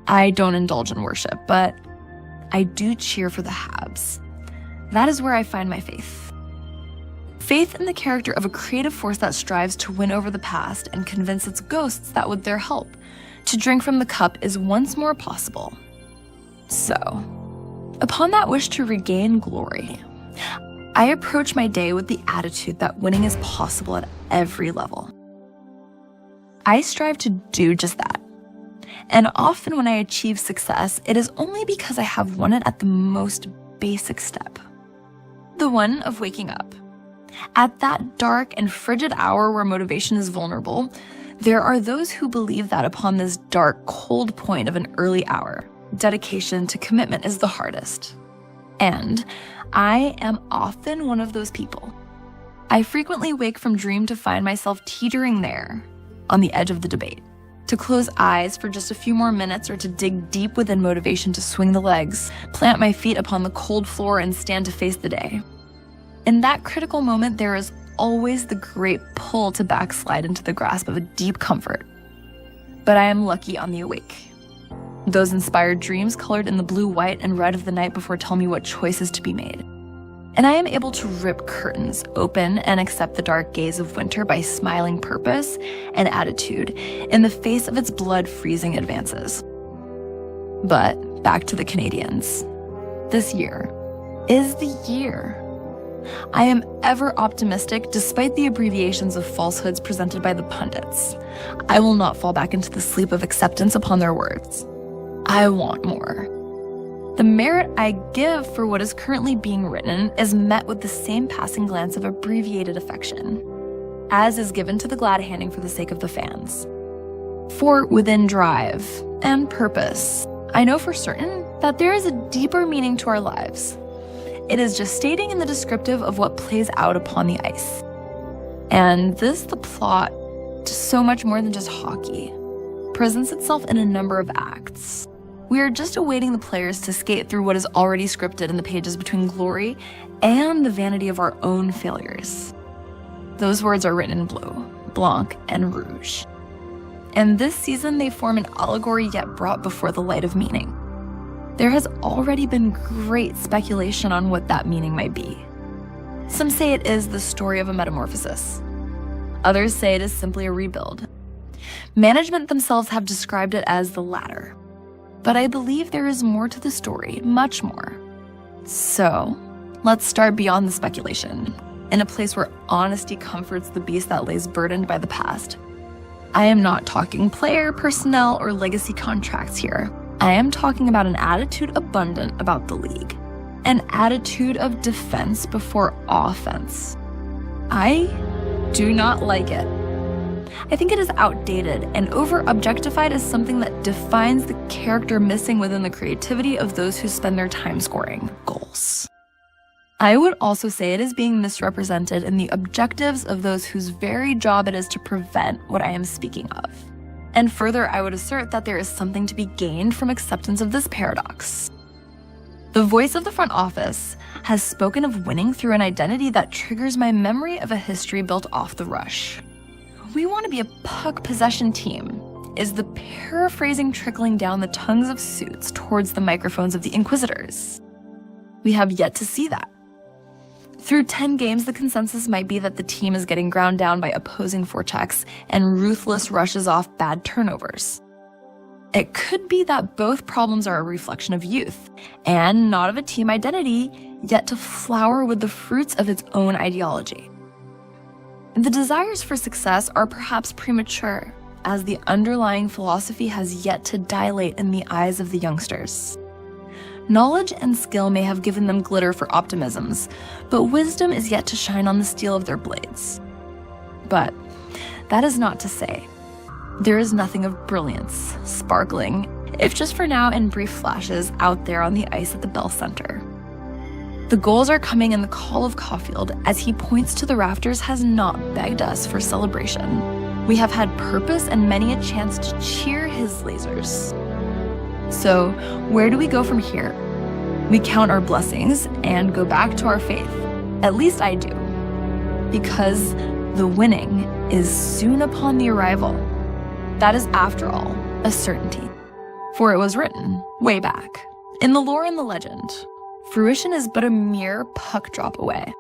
I don't indulge in worship, but I do cheer for the Habs. That is where I find my faith. Faith in the character of a creative force that strives to win over the past and convince its ghosts that with their help, to drink from the cup is once more possible. So, upon that wish to regain glory, I approach my day with the attitude that winning is possible at every level. I strive to do just that. And often when I achieve success, it is only because I have won it at the most basic step. The one of waking up. At that dark and frigid hour where motivation is vulnerable, there are those who believe that upon this dark, cold point of an early hour, dedication to commitment is the hardest. And I am often one of those people. I frequently wake from dream to find myself teetering there, on the edge of the debate, to close eyes for just a few more minutes or to dig deep within motivation to swing the legs, plant my feet upon the cold floor and stand to face the day. In that critical moment, there is always the great pull to backslide into the grasp of a deep comfort. But I am lucky on the awake. Those inspired dreams colored in the blue, white, and red of the night before tell me what choices to be made. And I am able to rip curtains open and accept the dark gaze of winter by smiling purpose and attitude in the face of its blood-freezing advances. But back to the Canadiens. This year is the year. I am ever optimistic despite the abbreviations of falsehoods presented by the pundits. I will not fall back into the sleep of acceptance upon their words. I want more. The merit I give for what is currently being written is met with the same passing glance of abbreviated affection, as is given to the glad handing for the sake of the fans. For within drive and purpose, I know for certain that there is a deeper meaning to our lives. It is gestating in the descriptive of what plays out upon the ice. And this, the plot, to so much more than just hockey, presents itself in a number of acts. We are just awaiting the players to skate through what is already scripted in the pages between glory and the vanity of our own failures. Those words are written in blue, blanc, and rouge. And this season they form an allegory yet brought before the light of meaning. There has already been great speculation on what that meaning might be. Some say it is the story of a metamorphosis. Others say it is simply a rebuild. Management themselves have described it as the latter. But I believe there is more to the story, much more. So, let's start beyond the speculation, in a place where honesty comforts the beast that lays burdened by the past. I am not talking player, personnel, or legacy contracts here. I am talking about an attitude abundant about the league. An attitude of defense before offense. I do not like it. I think it is outdated and over-objectified as something that defines the character missing within the creativity of those who spend their time scoring goals. I would also say it is being misrepresented in the objectives of those whose very job it is to prevent what I am speaking of. And further, I would assert that there is something to be gained from acceptance of this paradox. The voice of the front office has spoken of winning through an identity that triggers my memory of a history built off the rush. We want to be a puck possession team, is the paraphrasing trickling down the tongues of suits towards the microphones of the Inquisitors. We have yet to see that. Through 10 games, the consensus might be that the team is getting ground down by opposing forechecks and ruthless rushes off bad turnovers. It could be that both problems are a reflection of youth, and not of a team identity, yet to flower with the fruits of its own ideology. The desires for success are perhaps premature, as the underlying philosophy has yet to dilate in the eyes of the youngsters. Knowledge and skill may have given them glitter for optimisms, but wisdom is yet to shine on the steel of their blades. But that is not to say there is nothing of brilliance, sparkling, if just for now in brief flashes, out there on the ice at the Bell Center. The goals are coming, and the call of Caulfield as he points to the rafters has not begged us for celebration. We have had purpose and many a chance to cheer his lasers. So, where do we go from here? We count our blessings and go back to our faith. At least I do. Because the winning is soon upon the arrival. That is, after all, a certainty. For it was written, way back, in the lore and the legend, fruition is but a mere puck drop away.